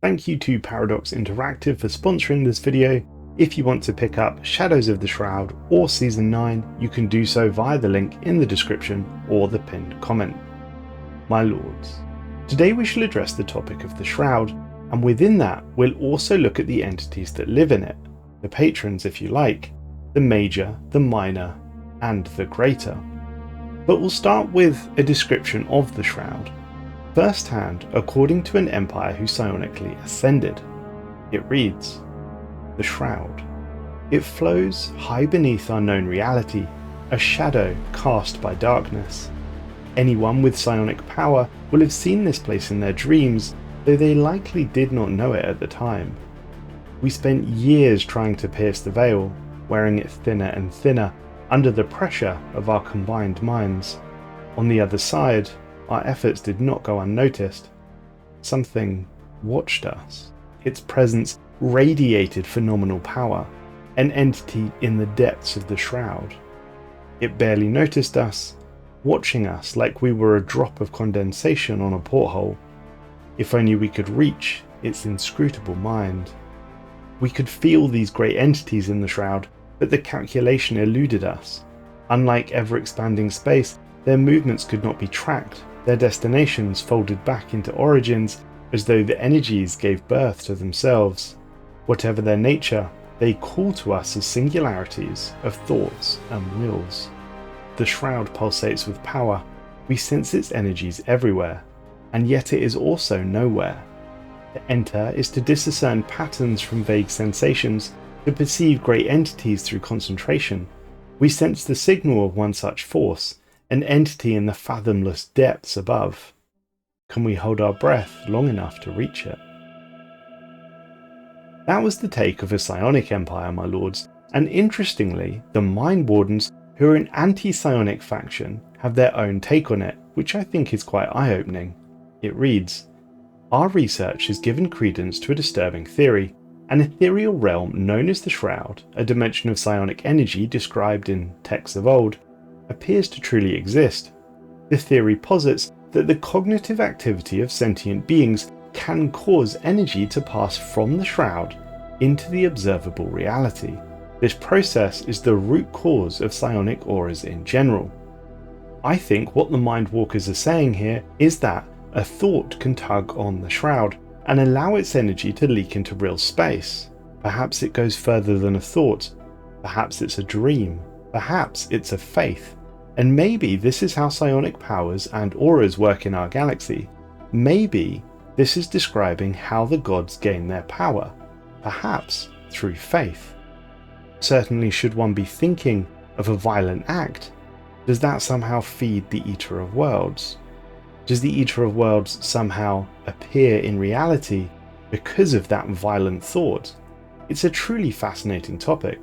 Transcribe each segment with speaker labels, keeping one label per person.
Speaker 1: Thank you to Paradox Interactive for sponsoring this video. If you want to pick up Shadows of the Shroud or Season 9, you can do so via the link in the description or the pinned comment. My lords, today we shall address the topic of the Shroud, and within that we'll also look at the entities that live in it, the patrons if you like, the major, the minor, and the greater. But we'll start with a description of the Shroud, first hand according to an empire who psionically ascended. It reads, "The Shroud. It flows high beneath our known reality, a shadow cast by darkness. Anyone with psionic power will have seen this place in their dreams, though they likely did not know it at the time. We spent years trying to pierce the veil, wearing it thinner and thinner under the pressure of our combined minds. On the other side, our efforts did not go unnoticed. Something watched us. Its presence radiated phenomenal power, an entity in the depths of the Shroud. It barely noticed us, watching us like we were a drop of condensation on a porthole. If only we could reach its inscrutable mind. We could feel these great entities in the Shroud, but the calculation eluded us. Unlike ever-expanding space, their movements could not be tracked, their destinations folded back into origins as though the energies gave birth to themselves. Whatever their nature, they call to us as singularities of thoughts and wills. The Shroud pulsates with power, we sense its energies everywhere, and yet it is also nowhere. To enter is to discern patterns from vague sensations, to perceive great entities through concentration. We sense the signal of one such force, an entity in the fathomless depths above. Can we hold our breath long enough to reach it?" That was the take of a psionic empire, my lords, and interestingly, the Mind Wardens, who are an anti-psionic faction, have their own take on it, which I think is quite eye-opening. It reads, "Our research has given credence to a disturbing theory. An ethereal realm known as the Shroud, a dimension of psionic energy described in texts of old, appears to truly exist. The theory posits that the cognitive activity of sentient beings can cause energy to pass from the Shroud into the observable reality. This process is the root cause of psionic auras in general. I think what the Mindwalkers are saying here is that a thought can tug on the Shroud and allow its energy to leak into real space. Perhaps it goes further than a thought, perhaps it's a dream, perhaps it's a faith. And maybe this is how psionic powers and auras work in our galaxy. Maybe this is describing how the gods gain their power, perhaps through faith. Certainly, should one be thinking of a violent act, does that somehow feed the Eater of Worlds? Does the Eater of Worlds somehow appear in reality because of that violent thought? It's a truly fascinating topic.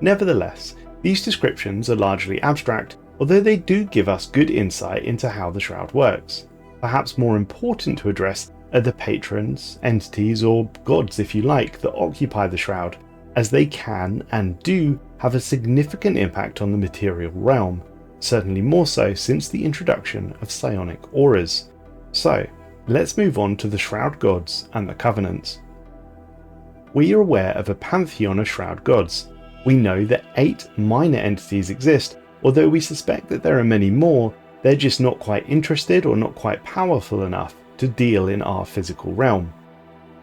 Speaker 1: Nevertheless, these descriptions are largely abstract, although they do give us good insight into how the Shroud works. Perhaps more important to address are the patrons, entities, or gods if you like, that occupy the Shroud, as they can and do have a significant impact on the material realm, certainly more so since the introduction of psionic auras. So, let's move on to the Shroud gods and the covenants. We are aware of a pantheon of Shroud gods. We know that 8 minor entities exist, although we suspect that there are many more, they're just not quite interested or not quite powerful enough to deal in our physical realm.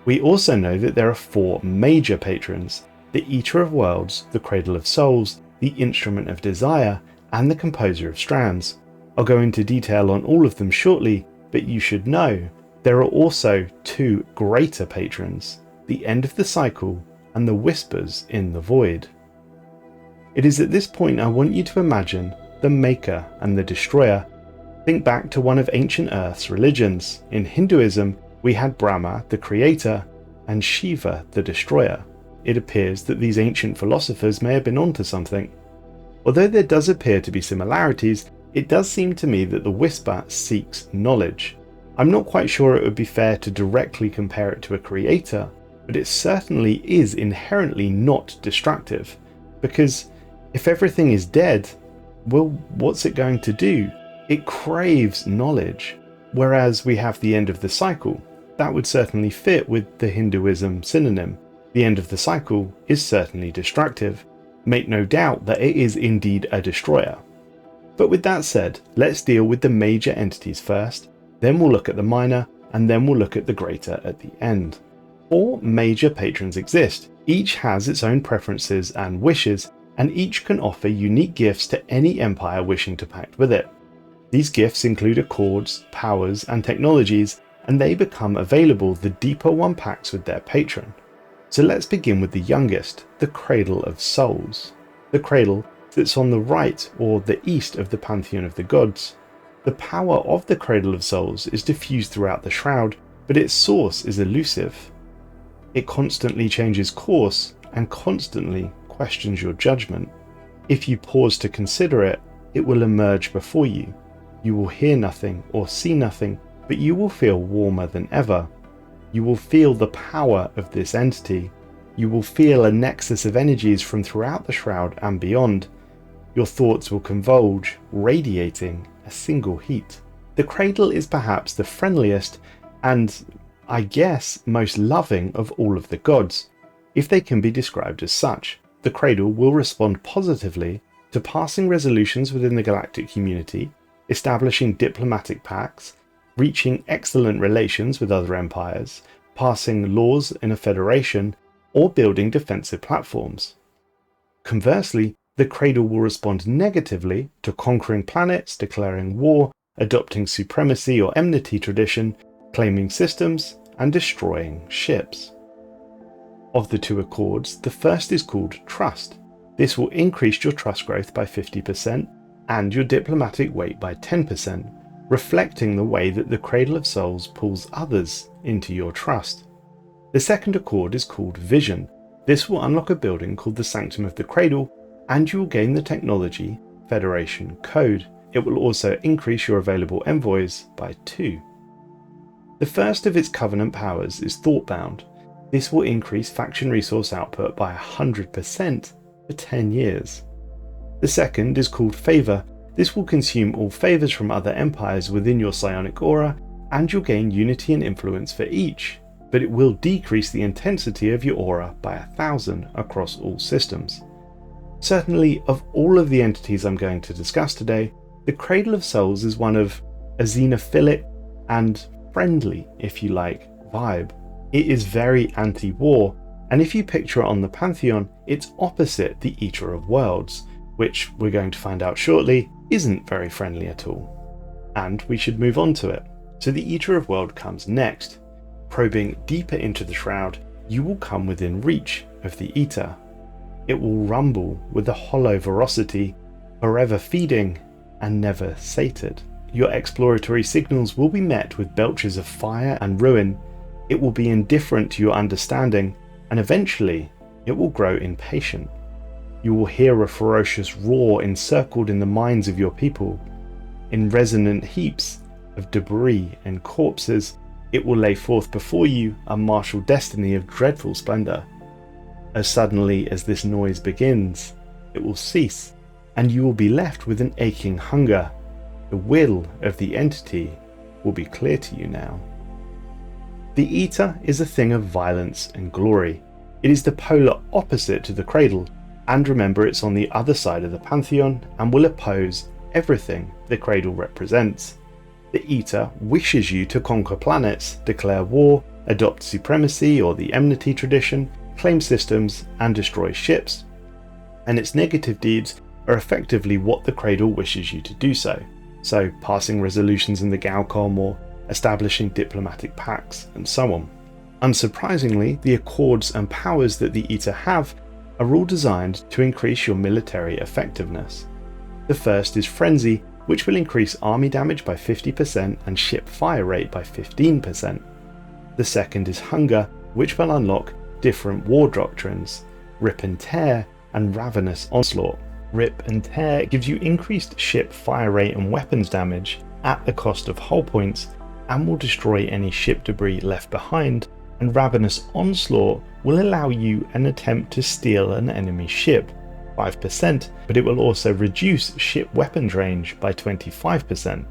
Speaker 1: We also know that there are 4 major patrons, the Eater of Worlds, the Cradle of Souls, the Instrument of Desire, and the Composer of Strands. I'll go into detail on all of them shortly, but you should know there are also 2 greater patrons, the End of the Cycle and the Whispers in the Void. It is at this point I want you to imagine the Maker and the Destroyer. Think back to one of ancient Earth's religions. In Hinduism, we had Brahma, the Creator, and Shiva, the Destroyer. It appears that these ancient philosophers may have been onto something. Although there does appear to be similarities, it does seem to me that the Whisper seeks knowledge. I'm not quite sure it would be fair to directly compare it to a creator, but it certainly is inherently not destructive, because if everything is dead, well, what's it going to do? It craves knowledge, whereas we have the End of the Cycle. that would certainly fit with the Hinduism synonym. The end of the cycle is certainly destructive. Make no doubt that it is indeed a destroyer. But with that said, let's deal with the major entities first, then we'll look at the minor, and then we'll look at the greater at the end. 4 major patrons exist. Each has its own preferences and wishes, and each can offer unique gifts to any empire wishing to pact with it. These gifts include accords, powers, and technologies, and they become available the deeper one pacts with their patron. So let's begin with the youngest, the Cradle of Souls. The cradle sits on the right or the east of the pantheon of the gods. The power of the Cradle of Souls is diffused throughout the shroud, but its source is elusive. It constantly changes course and constantly questions your judgment. If you pause to consider it, it will emerge before you. You will hear nothing or see nothing, but you will feel warmer than ever. You will feel the power of this entity. You will feel a nexus of energies from throughout the shroud and beyond. Your thoughts will converge, radiating a single heat. The cradle is perhaps the friendliest and, I guess, most loving of all of the gods, if they can be described as such. The cradle will respond positively to passing resolutions within the galactic community, establishing diplomatic pacts, reaching excellent relations with other empires, passing laws in a federation, or building defensive platforms. Conversely, the cradle will respond negatively to conquering planets, declaring war, adopting supremacy or enmity tradition, claiming systems, and destroying ships. Of the 2 accords, the first is called Trust. This will increase your trust growth by 50% and your diplomatic weight by 10%, reflecting the way that the Cradle of Souls pulls others into your trust. The second accord is called Vision. This will unlock a building called the Sanctum of the Cradle, and you will gain the technology Federation Code. It will also increase your available envoys by 2. The first of its covenant powers is Thoughtbound. This will increase faction resource output by 100% for 10 years. The second is called Favor. This will consume all favors from other empires within your psionic aura, and you'll gain unity and influence for each, but it will decrease the intensity of your aura by 1,000 across all systems. Certainly, of all of the entities I'm going to discuss today, the Cradle of Souls is one of a xenophilic and friendly, if you like, vibe. It is very anti-war, and if you picture it on the pantheon, it's opposite the Eater of Worlds, which we're going to find out shortly isn't very friendly at all. And we should move on to it. So the Eater of World comes next. Probing deeper into the shroud, you will come within reach of the Eater. It will rumble with a hollow ferocity, forever feeding and never sated. Your exploratory signals will be met with belches of fire and ruin. It will be indifferent to your understanding, and eventually it will grow impatient. You will hear a ferocious roar encircled in the minds of your people. In resonant heaps of debris and corpses, it will lay forth before you a martial destiny of dreadful splendour. As suddenly as this noise begins, it will cease, and you will be left with an aching hunger. The will of the entity will be clear to you now. The Eater is a thing of violence and glory. It is the polar opposite to the Cradle, and remember it's on the other side of the pantheon and will oppose everything the Cradle represents. The Eater wishes you to conquer planets, declare war, adopt supremacy or the enmity tradition, claim systems, and destroy ships. And its negative deeds are effectively what the Cradle wishes you to do so. So passing resolutions in the Galcom or establishing diplomatic pacts and so on. Unsurprisingly, the accords and powers that the Eater have are all designed to increase your military effectiveness. The first is Frenzy, which will increase army damage by 50% and ship fire rate by 15%. The second is Hunger, which will unlock different war doctrines, Rip and Tear and Ravenous Onslaught. Rip and Tear gives you increased ship fire rate and weapons damage at the cost of hull points and will destroy any ship debris left behind, and Ravenous Onslaught will allow you an attempt to steal an enemy ship, 5%, but it will also reduce ship weapons range by 25%.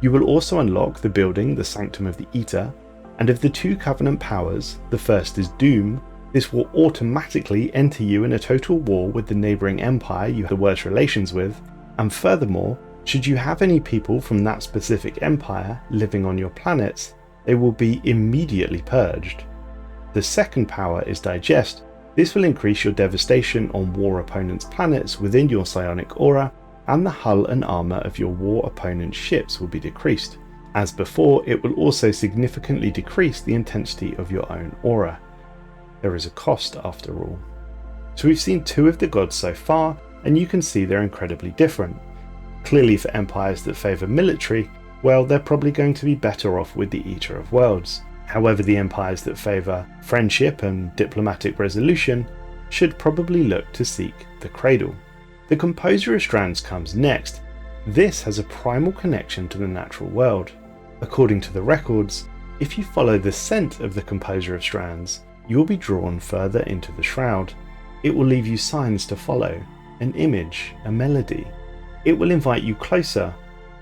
Speaker 1: You will also unlock the building the Sanctum of the Eater, and of the two Covenant powers, the first is Doom. This will automatically enter you in a total war with the neighbouring empire you have the worst relations with, and furthermore, should you have any people from that specific empire living on your planets, they will be immediately purged. The second power is Digest. This will increase your devastation on war opponents' planets within your psionic aura, and the hull and armour of your war opponent's ships will be decreased. As before, it will also significantly decrease the intensity of your own aura. There is a cost after all. So we've seen two of the gods so far, and you can see they're incredibly different. Clearly for empires that favour military, well, they're probably going to be better off with the Eater of Worlds. However, the empires that favour friendship and diplomatic resolution should probably look to seek the Cradle. The Composer of Strands comes next. This has a primal connection to the natural world. According to the records, if you follow the scent of the Composer of Strands, you will be drawn further into the Shroud. It will leave you signs to follow, an image, a melody. It will invite you closer,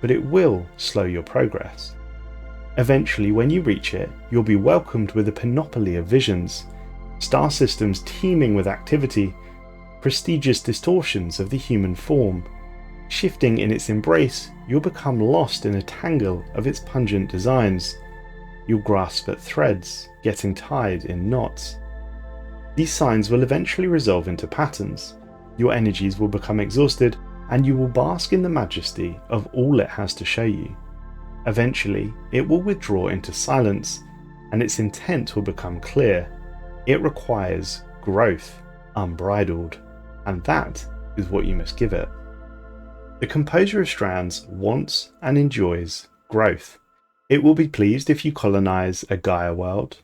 Speaker 1: but it will slow your progress. Eventually, when you reach it, you'll be welcomed with a panoply of visions, star systems teeming with activity, prestigious distortions of the human form. Shifting in its embrace, you'll become lost in a tangle of its pungent designs. You'll grasp at threads, getting tied in knots. These signs will eventually resolve into patterns. Your energies will become exhausted, and you will bask in the majesty of all it has to show you. Eventually, it will withdraw into silence, and its intent will become clear. It requires growth, unbridled, and that is what you must give it. The Composer of Strands wants and enjoys growth. It will be pleased if you colonize a Gaia world,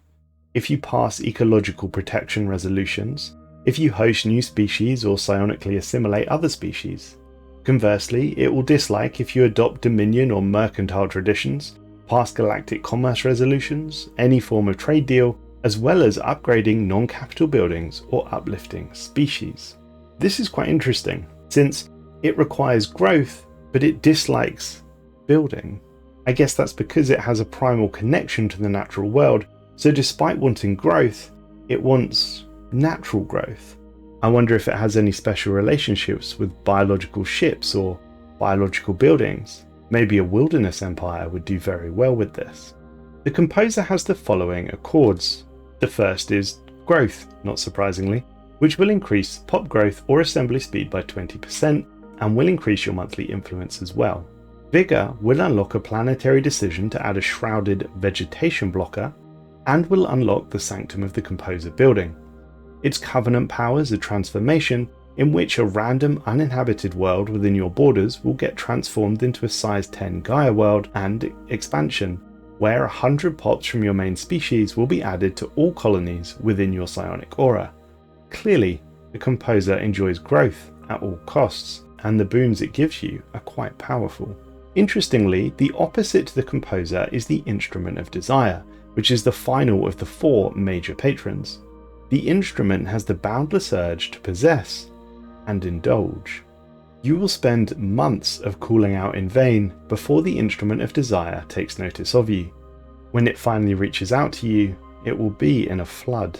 Speaker 1: if you pass ecological protection resolutions, if you host new species or psionically assimilate other species. Conversely, it will dislike if you adopt dominion or mercantile traditions, pass galactic commerce resolutions, any form of trade deal, as well as upgrading non-capital buildings or uplifting species. This is quite interesting, since it requires growth, but it dislikes building. I guess that's because it has a primal connection to the natural world, so despite wanting growth, it wants natural growth. I wonder if it has any special relationships with biological ships or biological buildings. Maybe a wilderness empire would do very well with this. The Composer has the following accords. The first is growth, not surprisingly, which will increase pop growth or assembly speed by 20% and will increase your monthly influence as well. Vigor will unlock a planetary decision to add a shrouded vegetation blocker and will unlock the Sanctum of the Composer building. Its Covenant powers a transformation in which a random uninhabited world within your borders will get transformed into a size 10 Gaia world, and expansion, where 100 pops from your main species will be added to all colonies within your psionic aura. Clearly, the Composer enjoys growth at all costs, and the boons it gives you are quite powerful. Interestingly, the opposite to the Composer is the Instrument of Desire, which is the final of the 4 major patrons. The instrument has the boundless urge to possess and indulge. You will spend months of cooling out in vain before the Instrument of Desire takes notice of you. When it finally reaches out to you, it will be in a flood.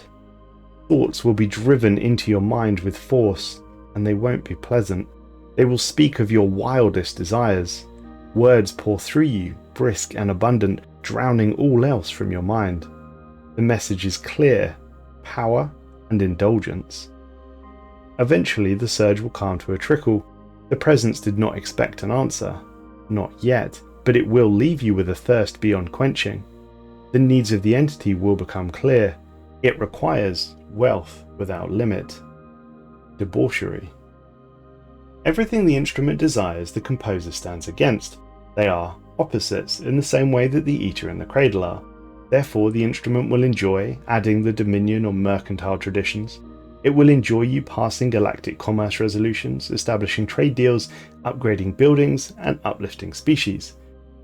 Speaker 1: Thoughts will be driven into your mind with force, and they won't be pleasant. They will speak of your wildest desires. Words pour through you, brisk and abundant, drowning all else from your mind. The message is clear: power and indulgence. Eventually the surge will calm to a trickle. The presence did not expect an answer. Not yet, but it will leave you with a thirst beyond quenching. The needs of the entity will become clear. It requires wealth without limit. Debauchery. Everything the instrument desires, the Composer stands against. They are opposites in the same way that the Eater and the Cradle are. Therefore, the instrument will enjoy adding the dominion or mercantile traditions. It will enjoy you passing galactic commerce resolutions, establishing trade deals, upgrading buildings, and uplifting species.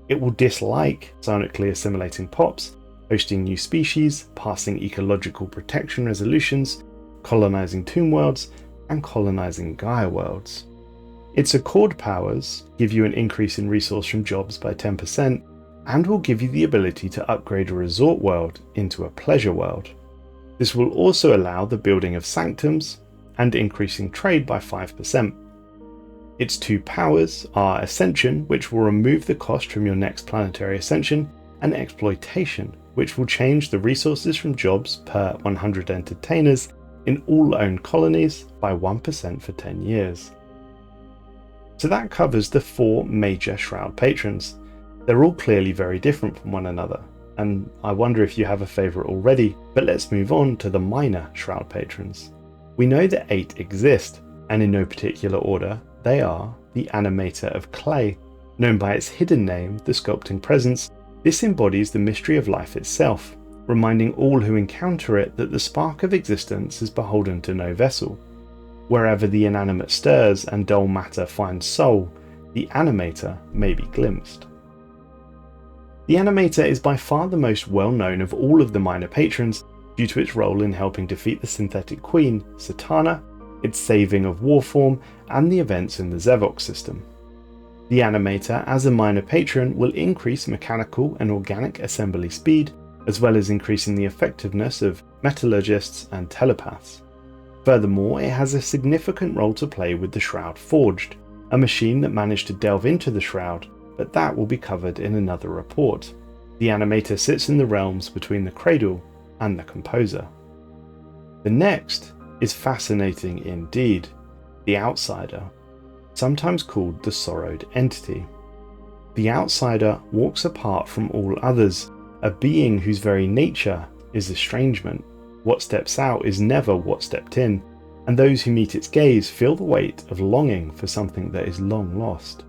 Speaker 1: It will dislike psionically assimilating pops, hosting new species, passing ecological protection resolutions, colonizing tomb worlds, and colonizing Gaia worlds. Its accord powers give you an increase in resource from jobs by 10%, and will give you the ability to upgrade a resort world into a pleasure world. This will also allow the building of sanctums and increasing trade by 5%. Its two powers are Ascension, which will remove the cost from your next planetary ascension, and Exploitation, which will change the resources from jobs per 100 entertainers in all owned colonies by 1% for 10 years. So that covers the 4 major Shroud patrons. They're all clearly very different from one another, and I wonder if you have a favourite already, but let's move on to the minor Shroud patrons. We know that 8 exist, and in no particular order, they are the Animator of Clay. Known by its hidden name, the Sculpting Presence, this embodies the mystery of life itself, reminding all who encounter it that the spark of existence is beholden to no vessel. Wherever the inanimate stirs and dull matter finds soul, the Animator may be glimpsed. The Animator is by far the most well known of all of the minor patrons due to its role in helping defeat the synthetic queen, Satana, its saving of Warform, and the events in the Zevok system. The Animator as a minor patron will increase mechanical and organic assembly speed, as well as increasing the effectiveness of metallurgists and telepaths. Furthermore, it has a significant role to play with the Shroud Forged, a machine that managed to delve into the Shroud, but that will be covered in another report. The Animator sits in the realms between the Cradle and the Composer. The next is fascinating indeed, the Outsider, sometimes called the Sorrowed Entity. The Outsider walks apart from all others, a being whose very nature is estrangement. What steps out is never what stepped in, and those who meet its gaze feel the weight of longing for something that is long lost.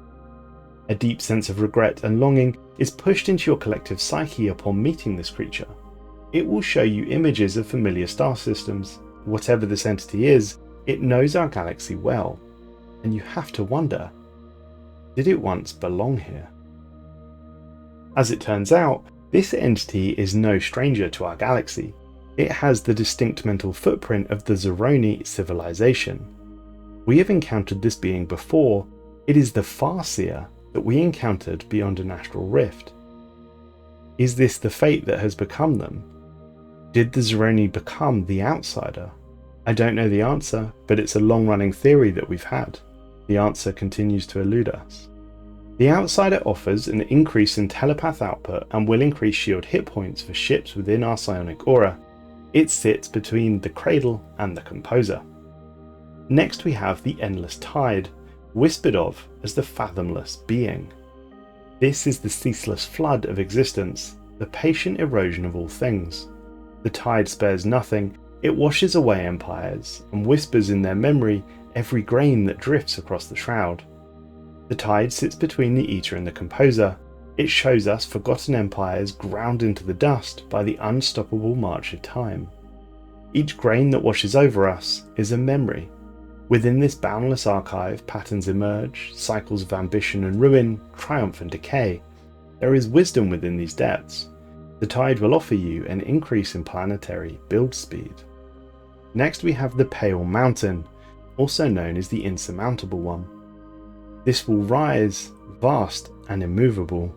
Speaker 1: A deep sense of regret and longing is pushed into your collective psyche upon meeting this creature. It will show you images of familiar star systems. Whatever this entity is, it knows our galaxy well, and you have to wonder, did it once belong here? As it turns out, this entity is no stranger to our galaxy. It has the distinct mental footprint of the Zeroni civilization. We have encountered this being before. It is the Farseer that we encountered beyond an astral rift. Is this the fate that has become them? Did the Zeroni become the Outsider? I don't know the answer, but it's a long-running theory that we've had. The answer continues to elude us. The Outsider offers an increase in telepath output and will increase shield hit points for ships within our psionic aura. It sits between the Cradle and the Composer. Next we have the Endless Tide, whispered of as the Fathomless Being. This is the ceaseless flood of existence, the patient erosion of all things. The tide spares nothing, it washes away empires and whispers in their memory every grain that drifts across the shroud. The tide sits between the Eater and the Composer. It shows us forgotten empires ground into the dust by the unstoppable march of time. Each grain that washes over us is a memory. Within this boundless archive, patterns emerge, cycles of ambition and ruin, triumph and decay. There is wisdom within these depths. The tide will offer you an increase in planetary build speed. Next we have the Pale Mountain, also known as the Insurmountable One. This will rise, vast and immovable,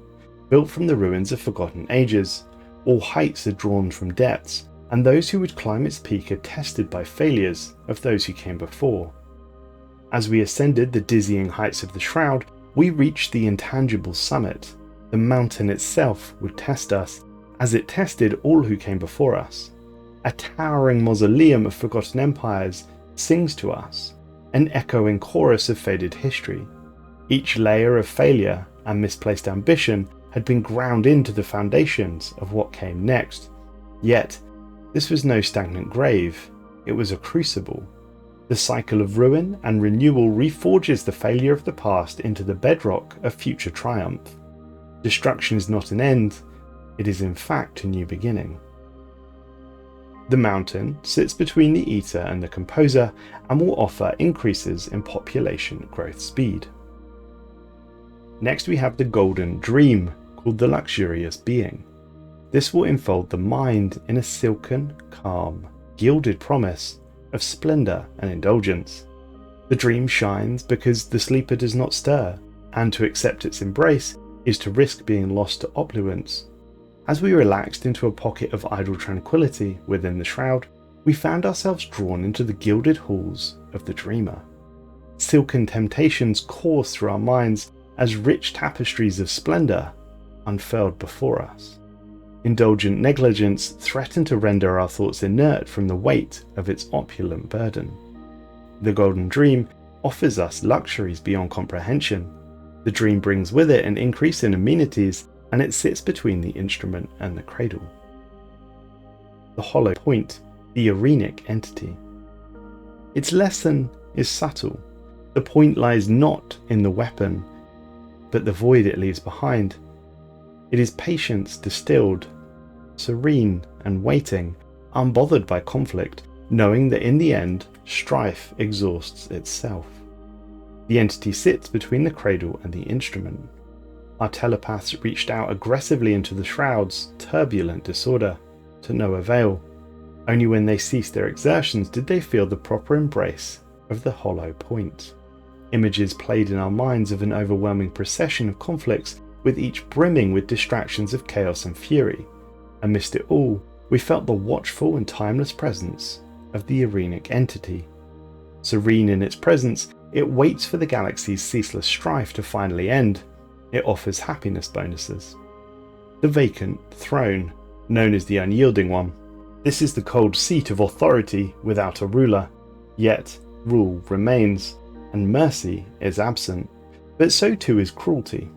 Speaker 1: built from the ruins of forgotten ages. All heights are drawn from depths, and those who would climb its peak are tested by failures of those who came before. As we ascended the dizzying heights of the Shroud, we reached the intangible summit. The mountain itself would test us, as it tested all who came before us. A towering mausoleum of forgotten empires sings to us, an echoing chorus of faded history. Each layer of failure and misplaced ambition had been ground into the foundations of what came next. Yet, this was no stagnant grave, it was a crucible. The cycle of ruin and renewal reforges the failure of the past into the bedrock of future triumph. Destruction is not an end, it is in fact a new beginning. The mountain sits between the Eater and the Composer and will offer increases in population growth speed. Next we have the Golden Dream, called the Luxurious Being. This will enfold the mind in a silken, calm, gilded promise of splendour and indulgence. The dream shines because the sleeper does not stir, and to accept its embrace is to risk being lost to opulence. As we relaxed into a pocket of idle tranquility within the shroud, we found ourselves drawn into the gilded halls of the dreamer. Silken temptations coursed through our minds as rich tapestries of splendour unfurled before us. Indulgent negligence threatened to render our thoughts inert from the weight of its opulent burden. The golden dream offers us luxuries beyond comprehension. The dream brings with it an increase in amenities, and it sits between the instrument and the cradle. The hollow point, the Irenic entity. Its lesson is subtle. The point lies not in the weapon, but the void it leaves behind. It is patience distilled, serene and waiting, unbothered by conflict, knowing that in the end, strife exhausts itself. The entity sits between the cradle and the instrument. Our telepaths reached out aggressively into the shroud's turbulent disorder, to no avail. Only when they ceased their exertions did they feel the proper embrace of the hollow point. Images played in our minds of an overwhelming procession of conflicts, with each brimming with distractions of chaos and fury. Amidst it all, we felt the watchful and timeless presence of the Irenic entity. Serene in its presence, it waits for the galaxy's ceaseless strife to finally end. It offers happiness bonuses. The Vacant Throne, known as the Unyielding One. This is the cold seat of authority without a ruler, yet rule remains, and mercy is absent, but so too is cruelty.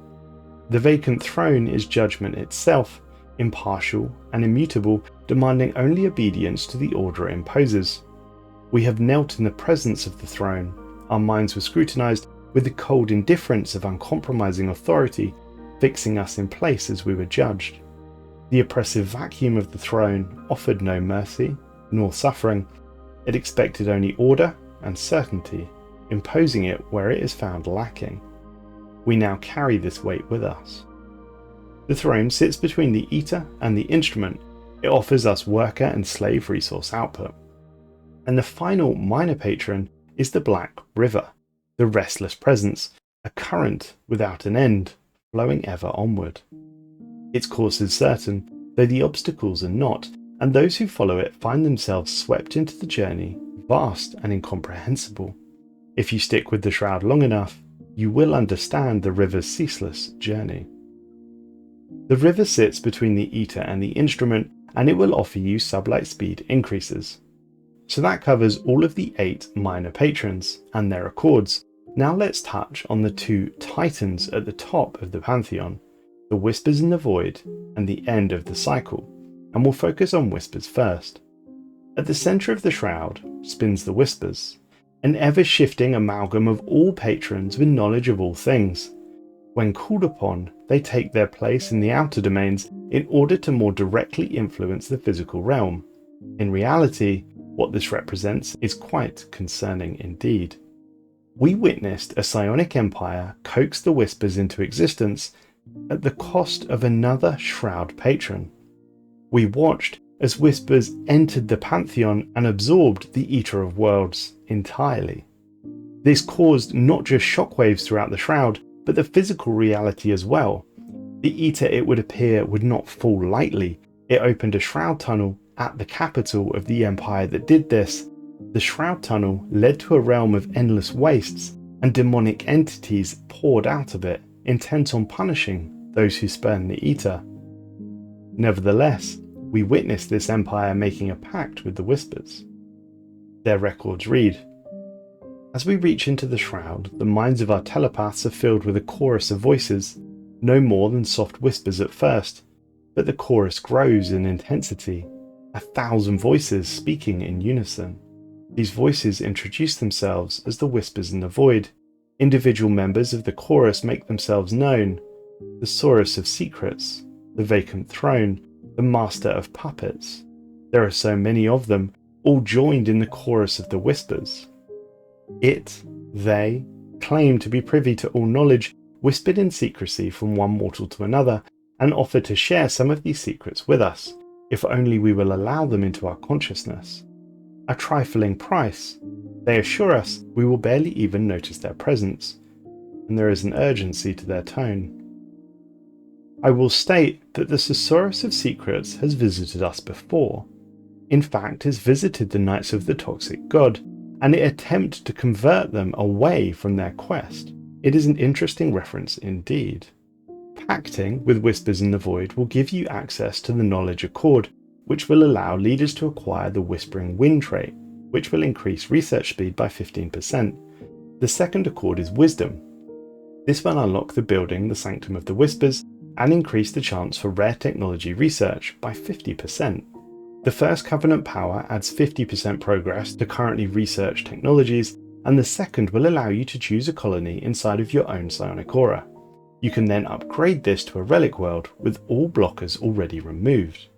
Speaker 1: The Vacant Throne is judgment itself, impartial and immutable, demanding only obedience to the order it imposes. We have knelt in the presence of the throne. Our minds were scrutinized with the cold indifference of uncompromising authority, fixing us in place as we were judged. The oppressive vacuum of the throne offered no mercy nor suffering. It expected only order and certainty, imposing it where it is found lacking. We now carry this weight with us. The throne sits between the eater and the instrument. It offers us worker and slave resource output. And the final minor patron is the Black River, the restless presence, a current without an end, flowing ever onward. Its course is certain, though the obstacles are not, and those who follow it find themselves swept into the journey, vast and incomprehensible. If you stick with the shroud long enough, you will understand the river's ceaseless journey. The river sits between the eater and the instrument, and it will offer you sublight speed increases. So that covers all of the 8 minor patrons and their accords. Now let's touch on the 2 titans at the top of the pantheon, the Whispers in the Void and the End of the Cycle, and we'll focus on Whispers first. At the centre of the shroud spins the Whispers, an ever-shifting amalgam of all patrons with knowledge of all things. When called upon, they take their place in the outer domains in order to more directly influence the physical realm. In reality, what this represents is quite concerning indeed. We witnessed a psionic empire coax the Whispers into existence at the cost of another shroud patron. We watched as Whispers entered the pantheon and absorbed the Eater of Worlds entirely. This caused not just shockwaves throughout the shroud, but the physical reality as well. The Eater, it would appear, would not fall lightly. It opened a shroud tunnel at the capital of the empire that did this. The shroud tunnel led to a realm of endless wastes, and demonic entities poured out of it, intent on punishing those who spurn the Eater. Nevertheless, we witnessed this empire making a pact with the Whispers. Their records read, "As we reach into the shroud, the minds of our telepaths are filled with a chorus of voices, no more than soft whispers at first, but the chorus grows in intensity, 1,000 voices speaking in unison. These voices introduce themselves as the Whispers in the Void. Individual members of the chorus make themselves known: the Source of Secrets, the Vacant Throne, the Master of Puppets. There are so many of them, all joined in the chorus of the Whispers. They claim to be privy to all knowledge, whispered in secrecy from one mortal to another, and offer to share some of these secrets with us, if only we will allow them into our consciousness. A trifling price. They assure us we will barely even notice their presence, and there is an urgency to their tone. I will state that the Thesaurus of Secrets has visited us before. In fact, it's visited the Knights of the Toxic God, and it attempted to convert them away from their quest. It is an interesting reference indeed. Pacting with Whispers in the Void will give you access to the Knowledge Accord, which will allow leaders to acquire the Whispering Wind trait, which will increase research speed by 15%. The second accord is Wisdom. This will unlock the building, the Sanctum of the Whispers, and increase the chance for rare technology research by 50%. The first Covenant power adds 50% progress to currently researched technologies, and the second will allow you to choose a colony inside of your own psionic aura. You can then upgrade this to a relic world with all blockers already removed.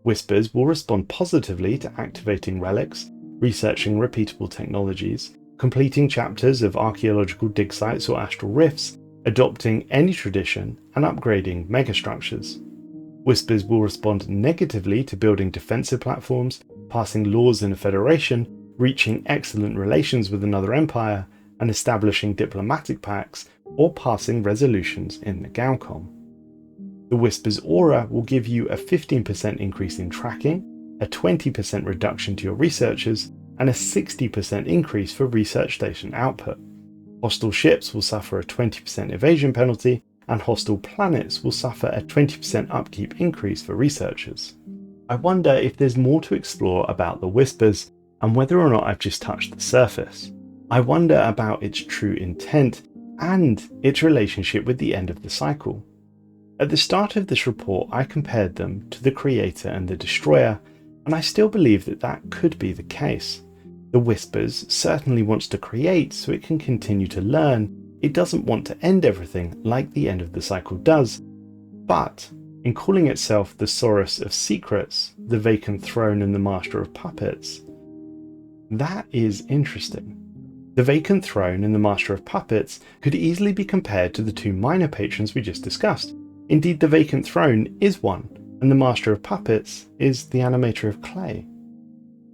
Speaker 1: Whispers will respond positively to activating relics, researching repeatable technologies, completing chapters of archaeological dig sites or astral rifts, adopting any tradition, and upgrading megastructures. Whispers will respond negatively to building defensive platforms, passing laws in a federation, reaching excellent relations with another empire, and establishing diplomatic pacts, or passing resolutions in the Galcom. The Whispers aura will give you a 15% increase in tracking, a 20% reduction to your researchers, and a 60% increase for research station output. Hostile ships will suffer a 20% evasion penalty, and hostile planets will suffer a 20% upkeep increase for researchers. I wonder if there's more to explore about the Whispers, and whether or not I've just touched the surface. I wonder about its true intent, and its relationship with the end of the cycle. At the start of this report, I compared them to the Creator and the Destroyer, and I still believe that that could be the case. The Whispers certainly wants to create so it can continue to learn. It doesn't want to end everything like the end of the cycle does, but in calling itself the Thesaurus of Secrets, the Vacant Throne and the Master of Puppets, that is interesting. The Vacant Throne and the Master of Puppets could easily be compared to the two minor patrons we just discussed. Indeed, the Vacant Throne is one, and the Master of Puppets is the Animator of Clay.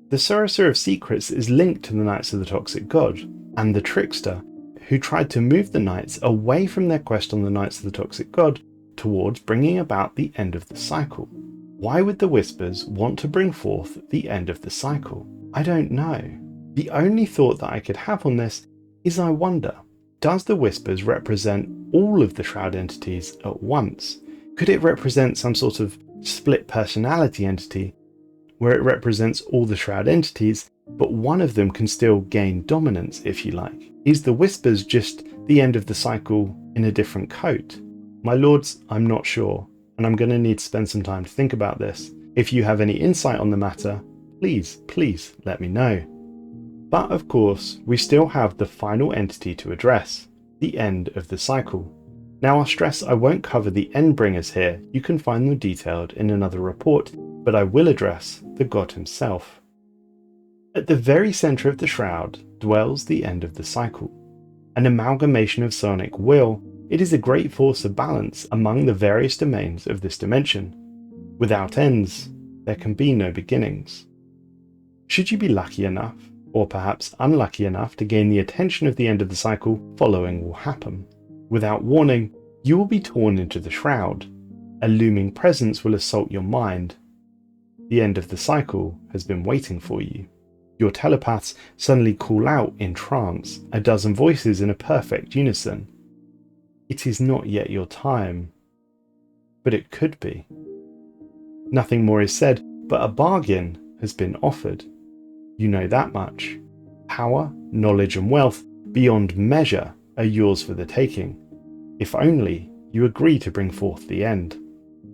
Speaker 1: The Thesaurus of Secrets is linked to the Knights of the Toxic God, and the Trickster, who tried to move the Knights away from their quest on the Knights of the Toxic God towards bringing about the end of the cycle. Why would the Whispers want to bring forth the end of the cycle? I don't know. The only thought that I could have on this is I wonder, does the Whispers represent all of the Shroud entities at once? Could it represent some sort of split personality entity where it represents all the Shroud entities, but one of them can still gain dominance, if you like? Is the Whispers just the end of the cycle in a different coat? My lords, I'm not sure, and I'm going to need to spend some time to think about this. If you have any insight on the matter, please let me know. But of course, we still have the final entity to address, the end of the cycle. Now I'll stress I won't cover the Endbringers here, you can find them detailed in another report, but I will address the god himself. At the very centre of the Shroud dwells the end of the cycle. An amalgamation of psionic will, it is a great force of balance among the various domains of this dimension. Without ends, there can be no beginnings. Should you be lucky enough, or perhaps unlucky enough to gain the attention of the end of the cycle, following will happen. Without warning, you will be torn into the Shroud. A looming presence will assault your mind. The end of the cycle has been waiting for you. Your telepaths suddenly call out in trance, a dozen voices in a perfect unison. It is not yet your time, but it could be. Nothing more is said, but a bargain has been offered. You know that much. Power, knowledge and wealth beyond measure are yours for the taking, if only you agree to bring forth the end.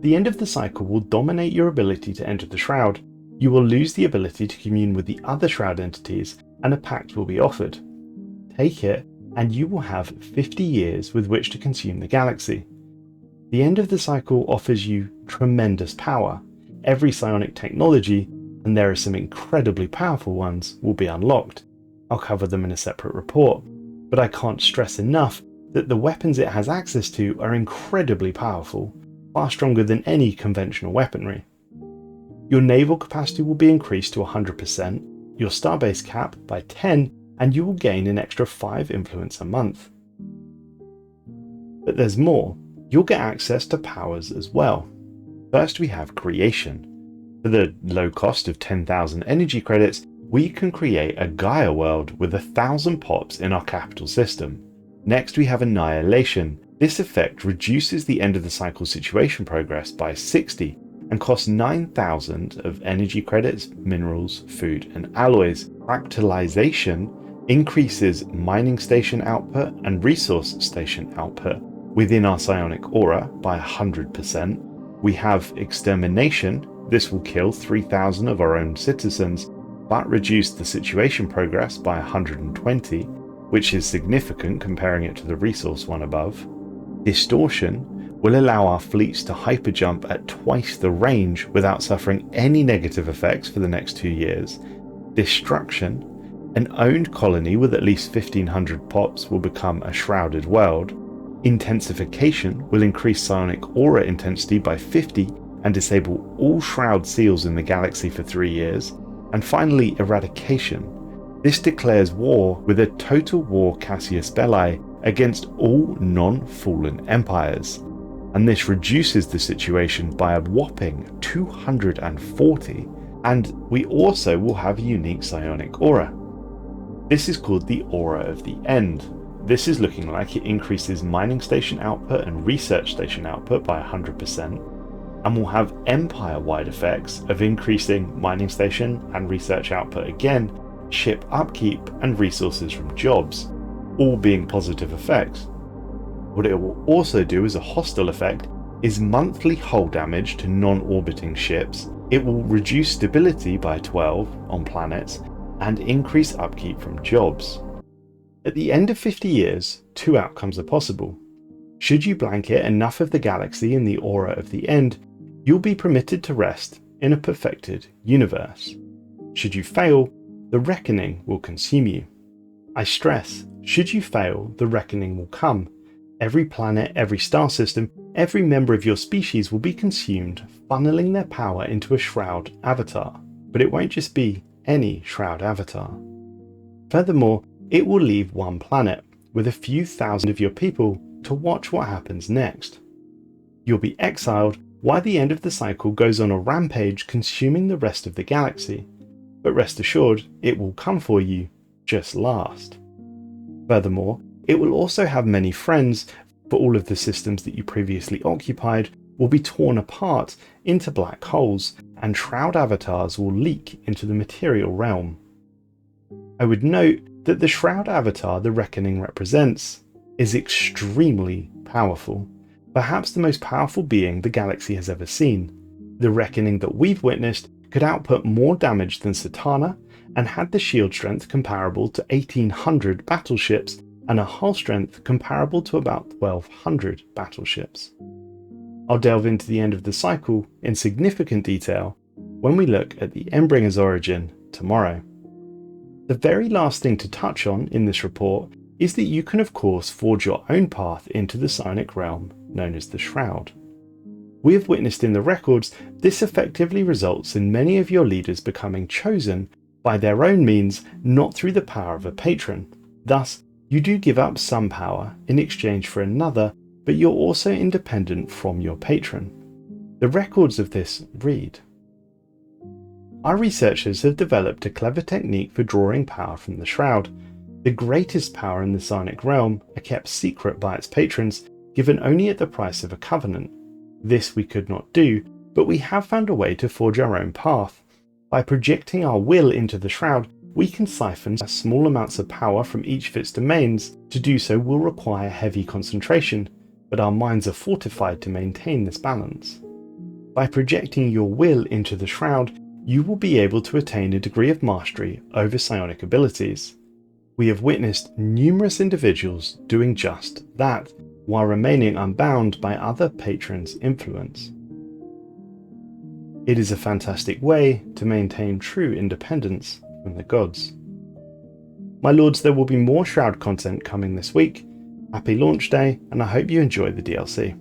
Speaker 1: The end of the cycle will dominate your ability to enter the Shroud. You will lose the ability to commune with the other Shroud entities, and a pact will be offered. Take it, and you will have 50 years with which to consume the galaxy. The end of the cycle offers you tremendous power. Every psionic technology, and there are some incredibly powerful ones, will be unlocked. I'll cover them in a separate report, but I can't stress enough that the weapons it has access to are incredibly powerful, far stronger than any conventional weaponry. Your naval capacity will be increased to 100%, your starbase cap by 10, and you will gain an extra 5 influence a month. But there's more. you'll get access to powers as well. First we have creation. For the low cost of 10,000 energy credits, we can create a Gaia world with 1,000 pops in our capital system. Next we have annihilation. This effect reduces the end of the cycle situation progress by 60 and costs 9,000 of energy credits, minerals, food and alloys. Fractalization increases mining station output and resource station output within our psionic aura by 100%. We have extermination. This will kill 3,000 of our own citizens, but reduce the situation progress by 120, which is significant comparing it to the resource one above. Distortion will allow our fleets to hyperjump at twice the range without suffering any negative effects for the next 2 years. Destruction, an owned colony with at least 1,500 pops will become a shrouded world. Intensification will increase psionic aura intensity by 50 and disable all shroud seals in the galaxy for 3 years. And finally, eradication. This declares war with a total war casus belli against all non-fallen empires. And this reduces the situation by a whopping 240. And we also will have a unique psionic aura. This is called the Aura of the End. This is looking like it increases mining station output and research station output by 100%, and will have empire-wide effects of increasing mining station and research output again, ship upkeep and resources from jobs, all being positive effects. What it will also do as a hostile effect is monthly hull damage to non-orbiting ships. It will reduce stability by 12 on planets and increase upkeep from jobs. At the end of 50 years, 2 outcomes are possible. Should you blanket enough of the galaxy in the Aura of the End, you'll be permitted to rest in a perfected universe. Should you fail, the reckoning will consume you. I stress, should you fail, the reckoning will come. Every planet, every star system, every member of your species will be consumed, funneling their power into a Shroud avatar. But it won't just be any Shroud avatar. Furthermore, it will leave one planet, with a few thousand of your people, to watch what happens next. You'll be exiled while the end of the cycle goes on a rampage consuming the rest of the galaxy. But rest assured, it will come for you, just last. Furthermore, it will also have many friends, for all of the systems that you previously occupied will be torn apart into black holes, and Shroud avatars will leak into the material realm. I would note that the Shroud avatar the Reckoning represents is extremely powerful, perhaps the most powerful being the galaxy has ever seen. The Reckoning that we've witnessed could output more damage than Satana, and had the shield strength comparable to 1,800 battleships and a hull strength comparable to about 1,200 battleships. I'll delve into the end of the cycle in significant detail when we look at the Endbringer's origin tomorrow. The very last thing to touch on in this report is that you can of course forge your own path into the psionic realm known as the Shroud. We have witnessed in the records this effectively results in many of your leaders becoming chosen by their own means, not through the power of a patron. Thus, you do give up some power in exchange for another, but you're also independent from your patron. The records of this read: our researchers have developed a clever technique for drawing power from the Shroud. The greatest power in the psionic realm are kept secret by its patrons, given only at the price of a covenant. This we could not do, but we have found a way to forge our own path. By projecting our will into the Shroud, we can siphon small amounts of power from each of its domains. To do so will require heavy concentration, but our minds are fortified to maintain this balance. By projecting your will into the Shroud, you will be able to attain a degree of mastery over psionic abilities. We have witnessed numerous individuals doing just that, while remaining unbound by other patrons' influence. It is a fantastic way to maintain true independence from the gods. My lords, there will be more Shroud content coming this week. Happy launch day, and I hope you enjoy the DLC.